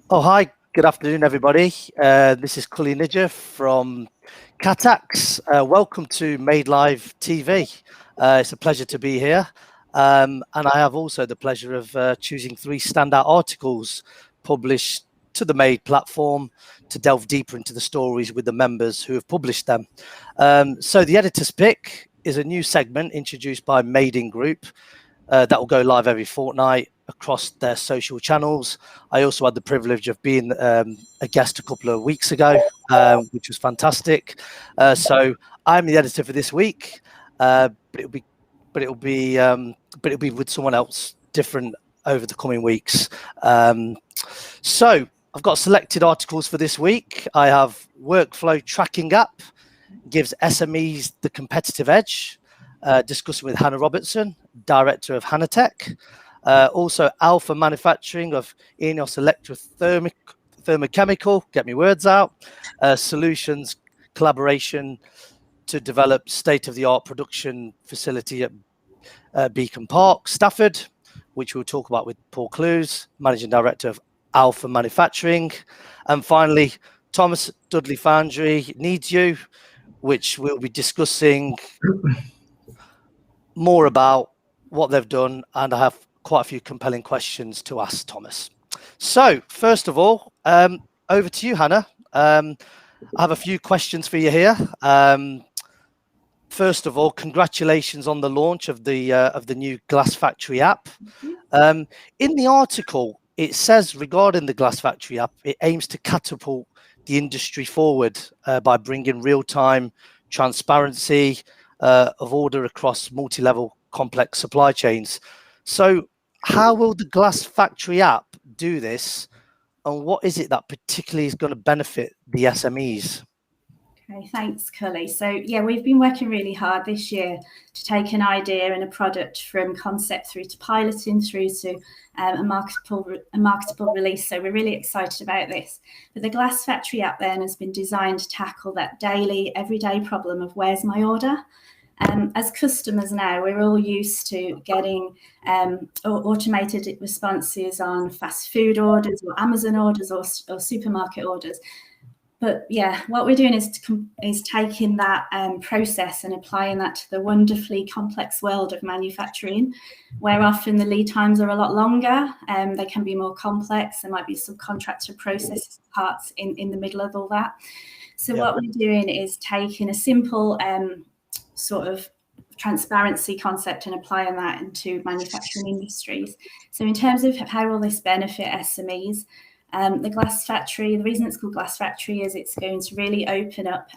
Oh, hi. Good afternoon, everybody. This is Kully Nijjar from Catax. Welcome to Made Live TV. It's a pleasure to be here. And I have also the pleasure of choosing 3 standout articles published to the Made platform to delve deeper into the stories with the members who have published them. So the editor's pick is a new segment introduced by Made in Group that will go live every fortnight across their social channels. I also had the privilege of being a guest a couple of weeks ago, which was fantastic. So I'm the editor for this week, but it'll be with someone else different over the coming weeks. So I've got selected articles for this week. I have workflow tracking app gives SMEs the competitive edge. Discussing with Hannah Robertson, director of Hanatech. Also, Alpha Manufacturing of Enos Thermochemical, get me words out, solutions collaboration to develop state-of-the-art production facility at Beacon Park, Stafford, which we'll talk about with Paul Clues, Managing Director of Alpha Manufacturing. And finally, Thomas Dudley Foundry Needs You, which we'll be discussing more about what they've done, and I have quite a few compelling questions to ask Thomas. So first of all, over to you, Hannah. I have a few questions for you here. First of all, congratulations on the launch of the new Glass Factory app. In the article, it says regarding the Glass Factory app, it aims to catapult the industry forward by bringing real-time transparency of order across multi-level complex supply chains. So how will the Glass Factory app do this, and what is it that particularly is going to benefit the SMEs? Okay, thanks, Cully. So yeah, we've been working really hard this year to take an idea and a product from concept through to piloting through to a marketable release. So we're really excited about this. But the Glass Factory app then has been designed to tackle that daily, everyday problem of where's my order? As customers now, we're all used to getting automated responses on fast food orders or Amazon orders or supermarket orders. But yeah, what we're doing is taking that process and applying that to the wonderfully complex world of manufacturing, where often the lead times are a lot longer. They can be more complex. There might be subcontractor processes parts in the middle of all that. So what we're doing is taking a simple sort of transparency concept and applying that into manufacturing industries. So in terms of how will this benefit SMEs, the Glass Factory, the reason it's called Glass Factory is it's going to really open up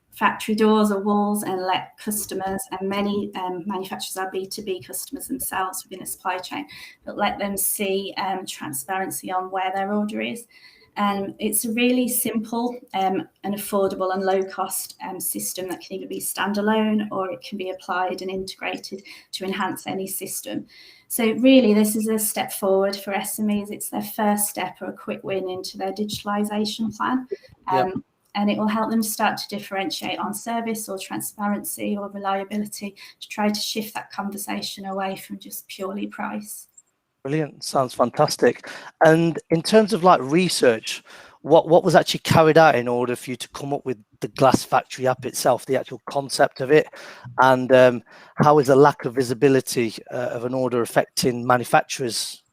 factory doors or walls and let customers, and many manufacturers are B2B customers themselves within a supply chain, but let them see transparency on where their order is. It's a really simple and affordable and low-cost system that can either be standalone or it can be applied and integrated to enhance any system. So really, this is a step forward for SMEs. It's their first step or a quick win into their digitalisation plan. And it will help them start to differentiate on service or transparency or reliability to try to shift that conversation away from just purely price. Brilliant. Sounds fantastic. And in terms of like research, what was actually carried out in order for you to come up with the Glass Factory app itself, the actual concept of it, and how is the lack of visibility of an order affecting manufacturers?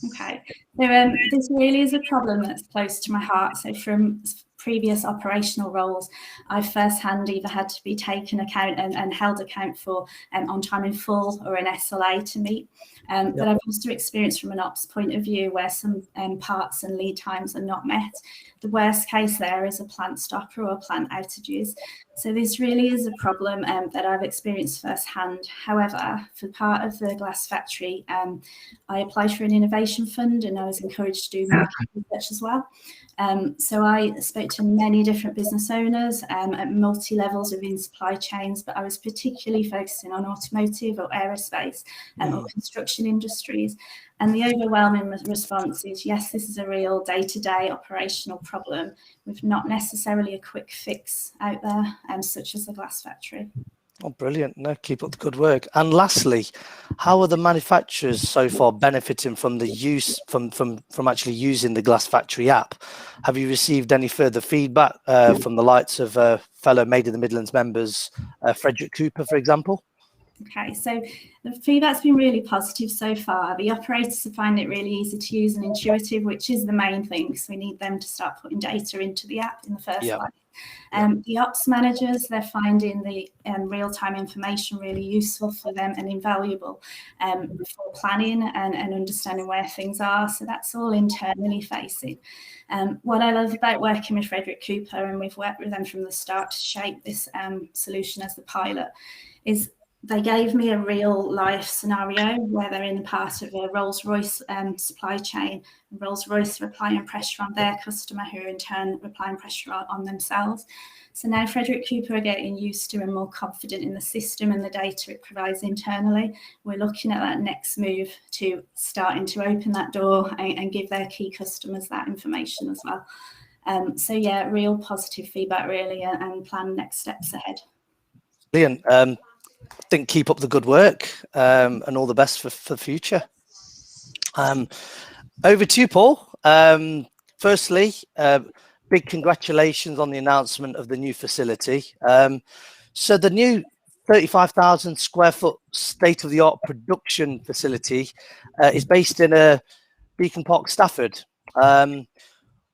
Okay, so this really is a problem that's close to my heart. So from previous operational roles, I've firsthand either had to be taken account and held account for on time in full or an SLA to meet. But I've also experienced from an ops point of view where some parts and lead times are not met. The worst case there is a plant stopper or plant outages. So this really is a problem that I've experienced firsthand. However, for part of the Glass Factory, I applied for an innovation fund and I was encouraged to do market research as well. So I spoke to many different business owners at multi-levels within supply chains, but I was particularly focusing on automotive or aerospace or construction industries. And the overwhelming response is, yes, this is a real day-to-day operational problem with not necessarily a quick fix out there, such as the Glass Factory. Oh, brilliant. No, keep up the good work. And lastly, how are the manufacturers so far benefiting from the use from actually using the Glass Factory app? Have you received any further feedback from the likes of fellow Made in the Midlands members, Frederick Cooper, for example? Okay, so the feedback's been really positive so far. The operators find it really easy to use and intuitive, which is the main thing, because we need them to start putting data into the app in the first place. The ops managers, they're finding the real-time information really useful for them and invaluable for planning and understanding where things are. So that's all internally facing. What I love about working with Frederick Cooper, and we've worked with them from the start to shape this solution as the pilot, is they gave me a real life scenario where they're in the part of a Rolls-Royce supply chain, Rolls-Royce are applying pressure on their customer, who in turn are applying pressure on themselves. So now Frederick Cooper are getting used to and more confident in the system and the data it provides internally. We're looking at that next move to starting to open that door and give their key customers that information as well. So yeah, real positive feedback really, and plan next steps ahead. Brilliant. I think keep up the good work and all the best for the future. Over to you, Paul. Firstly, big congratulations on the announcement of the new facility. So the new 35,000 square foot state-of-the-art production facility is based in Beacon Park, Stafford.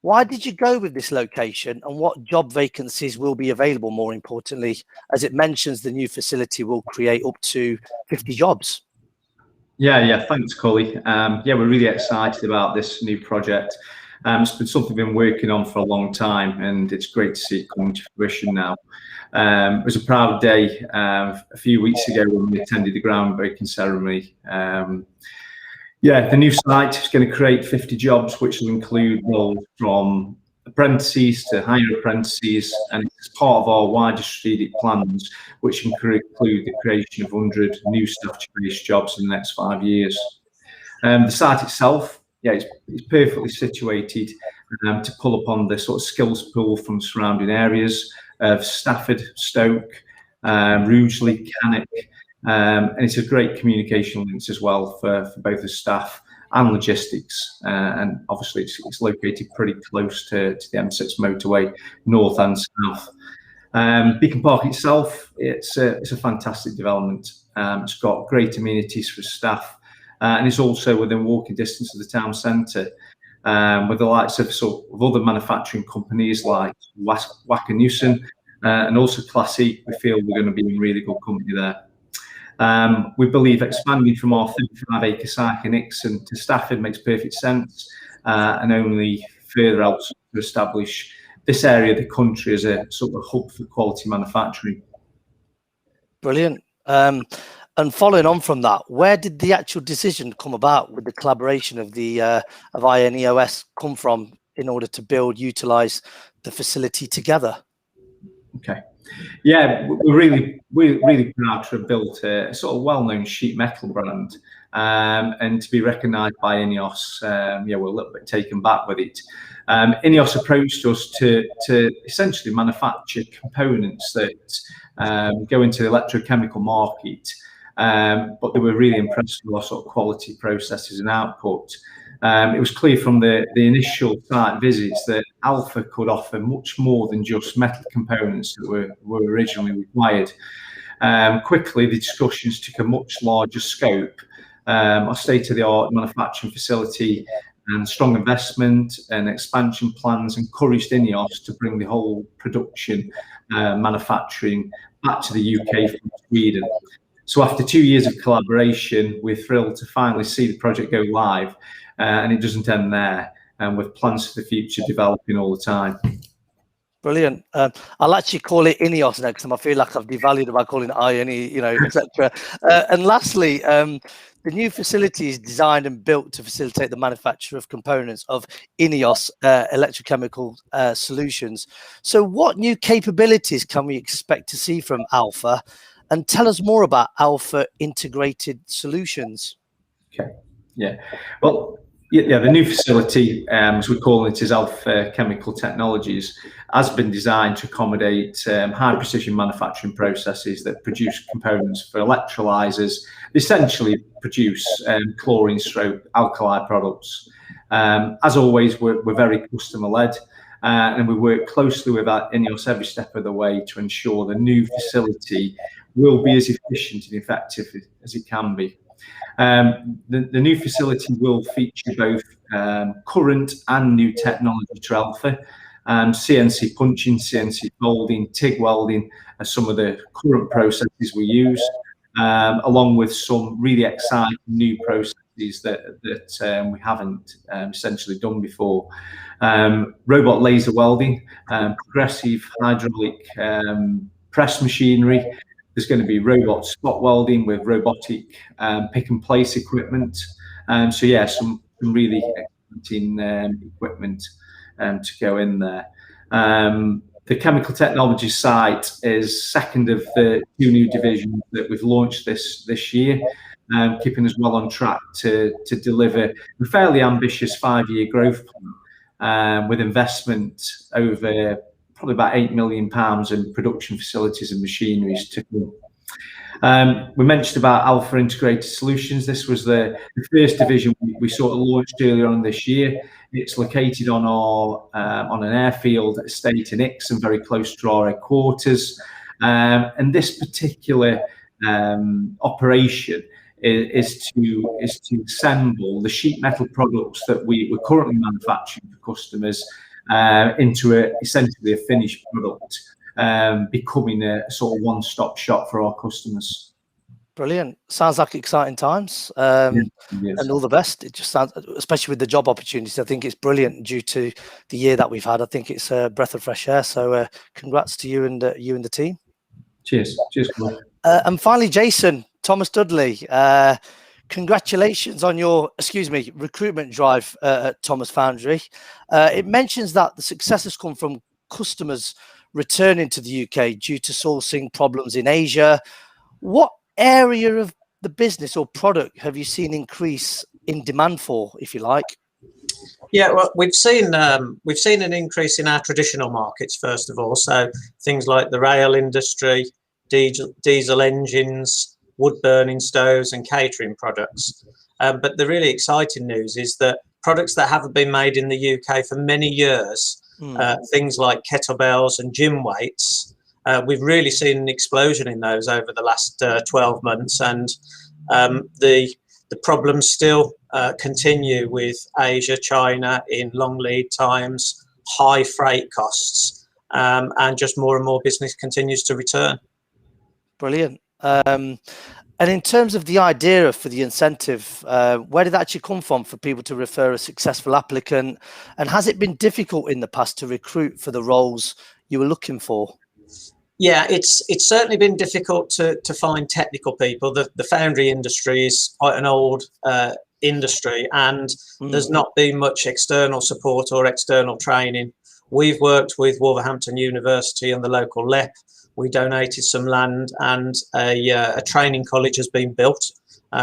Why did you go with this location, and what job vacancies will be available, more importantly, as it mentions the new facility will create up to 50 jobs? Yeah, thanks, Cully. Yeah, we're really excited about this new project. It's been something we've been working on for a long time, and it's great to see it coming to fruition now. It was a proud day a few weeks ago when we attended the groundbreaking ceremony. Yeah, the new site is going to create 50 jobs, which will include roles from apprentices to higher apprentices, and it's part of our wider strategic plans, which include the creation of 100 new staff-based jobs in the next 5 years. The site itself, yeah, it's perfectly situated to pull upon the sort of skills pool from surrounding areas of Stafford, Stoke, Rugeley, Cannock. And it's a great communication links as well for both the staff and logistics, and obviously it's located pretty close to the M6 motorway, north and south. Beacon Park itself, it's a fantastic development. It's got great amenities for staff, and it's also within walking distance of the town centre, with the likes of other manufacturing companies like Wacker Neuson, and also Class E. We feel we're going to be in really good company there. We believe expanding from our 35-acre site in Ixon to Stafford makes perfect sense, and only further helps to establish this area of the country as a sort of hub for quality manufacturing. Brilliant. And following on from that, where did the actual decision come about with the collaboration of INEOS come from in order to utilise the facility together? Okay. Yeah, we're really proud to have built a sort of well-known sheet metal brand, and to be recognised by INEOS. Yeah, we're a little bit taken back with it. INEOS approached us to essentially manufacture components that go into the electrochemical market, but they were really impressed with our sort of quality processes and output. It was clear from the initial site visits that Alpha could offer much more than just metal components that were originally required. Quickly, the discussions took a much larger scope. Our state-of-the-art manufacturing facility and strong investment and expansion plans encouraged INEOS to bring the whole production manufacturing back to the UK from Sweden. So after 2 years of collaboration, we're thrilled to finally see the project go live. And it doesn't end there, with plans for the future developing all the time. Brilliant. I'll actually call it INEOS next time. I feel like I've devalued it by calling it INE, etc. And lastly, the new facility is designed and built to facilitate the manufacture of components of INEOS electrochemical solutions. So what new capabilities can we expect to see from Alpha? And tell us more about Alpha Integrated Solutions. Okay. Yeah. Well, Yeah, the new facility, as we call it, is Alpha Chemical Technologies, has been designed to accommodate high precision manufacturing processes that produce components for electrolyzers, essentially produce chlorine stroke alkali products. As always, we're very customer led, and we work closely with our INEOS every step of the way to ensure the new facility will be as efficient and effective as it can be. The new facility will feature both current and new technology to Alpha. CNC punching, CNC molding, TIG welding are some of the current processes we use, along with some really exciting new processes that we haven't essentially done before. Robot laser welding, progressive hydraulic press machinery. There's going to be robot spot welding with robotic pick and place equipment. So yeah, some really exciting equipment to go in there. The chemical technology site is second of the 2 new divisions that we've launched this year, keeping us well on track to deliver a fairly ambitious 5-year growth plan with investment over probably about £8 million in production facilities and machineries to come. We mentioned about Alpha Integrated Solutions. This was the first division we sort of launched earlier on this year. It's located on an airfield estate in Ixon, very close to our headquarters. And this particular operation is to assemble the sheet metal products that we're currently manufacturing for customers into essentially a finished product, becoming a sort of one-stop shop for our customers. Brilliant. Sounds like exciting times, and all the best. It just sounds, especially with the job opportunities, I think it's brilliant due to the year that we've had. I think it's a breath of fresh air. So congrats to you and the team. Cheers. Cheers. And finally, Jason, Thomas Dudley, congratulations on your, recruitment drive at Thomas Foundry. It mentions that the success has come from customers returning to the UK due to sourcing problems in Asia. What area of the business or product have you seen increase in demand for, if you like? Yeah, well, we've seen an increase in our traditional markets, first of all. So things like the rail industry, diesel engines, wood burning stoves and catering products. But the really exciting news is that products that haven't been made in the UK for many years, things like kettlebells and gym weights, we've really seen an explosion in those over the last 12 months. And the problems still continue with Asia, China in long lead times, high freight costs, and just more and more business continues to return. Brilliant. And in terms of the idea for the incentive, where did that actually come from for people to refer a successful applicant? And has it been difficult in the past to recruit for the roles you were looking for? Yeah, it's certainly been difficult to find technical people. The foundry industry is quite an old industry, and there's not been much external support or external training. We've worked with Wolverhampton University and the local LEP. We donated some land, and a training college has been built.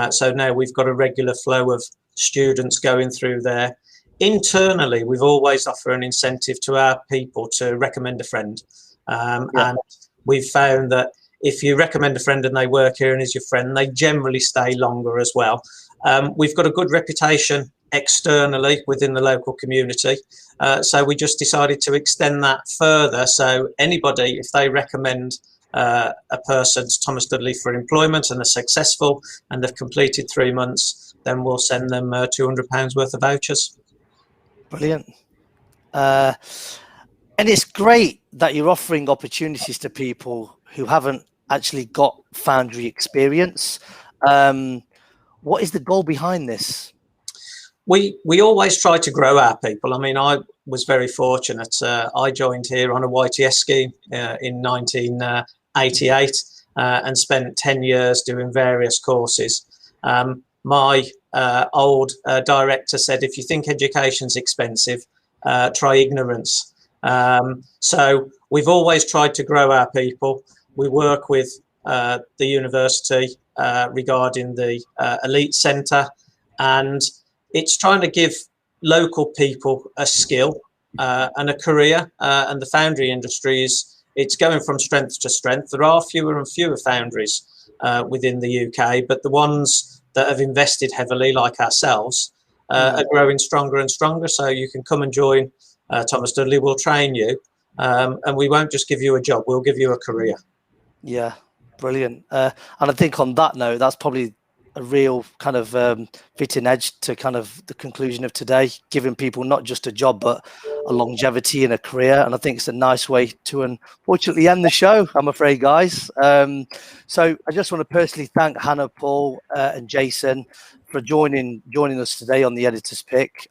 So now we've got a regular flow of students going through there. Internally, we've always offered an incentive to our people to recommend a friend. And we've found that if you recommend a friend and they work here and is your friend, they generally stay longer as well. We've got a good reputation externally within the local community. So we just decided to extend that further. So anybody, if they recommend a person to Thomas Dudley for employment and are successful and they've completed 3 months, then we'll send them £200 worth of vouchers. Brilliant. And it's great that you're offering opportunities to people who haven't actually got foundry experience. What is the goal behind this? We always try to grow our people. I mean, I was very fortunate. I joined here on a YTS scheme in 1988 and spent 10 years doing various courses. My old director said, if you think education's expensive, try ignorance. So we've always tried to grow our people. We work with the university regarding the elite centre, and it's trying to give local people a skill and a career, and the foundry industry it's going from strength to strength. There are fewer and fewer foundries within the UK, but the ones that have invested heavily, like ourselves, are growing stronger and stronger. So you can come and join Thomas Dudley. We'll train you, and we won't just give you a job, we'll give you a career. Yeah, brilliant. And I think on that note, that's probably a real kind of fitting edge to kind of the conclusion of today, giving people not just a job, but a longevity and a career. And I think it's a nice way to unfortunately end the show, I'm afraid, guys. So I just want to personally thank Hannah, Paul, and Jason for joining us today on the Editor's Pick.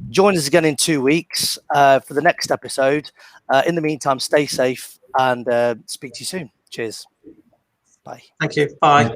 Join us again in 2 weeks for the next episode. In the meantime, stay safe and speak to you soon. Cheers. Bye. Thank you. Bye.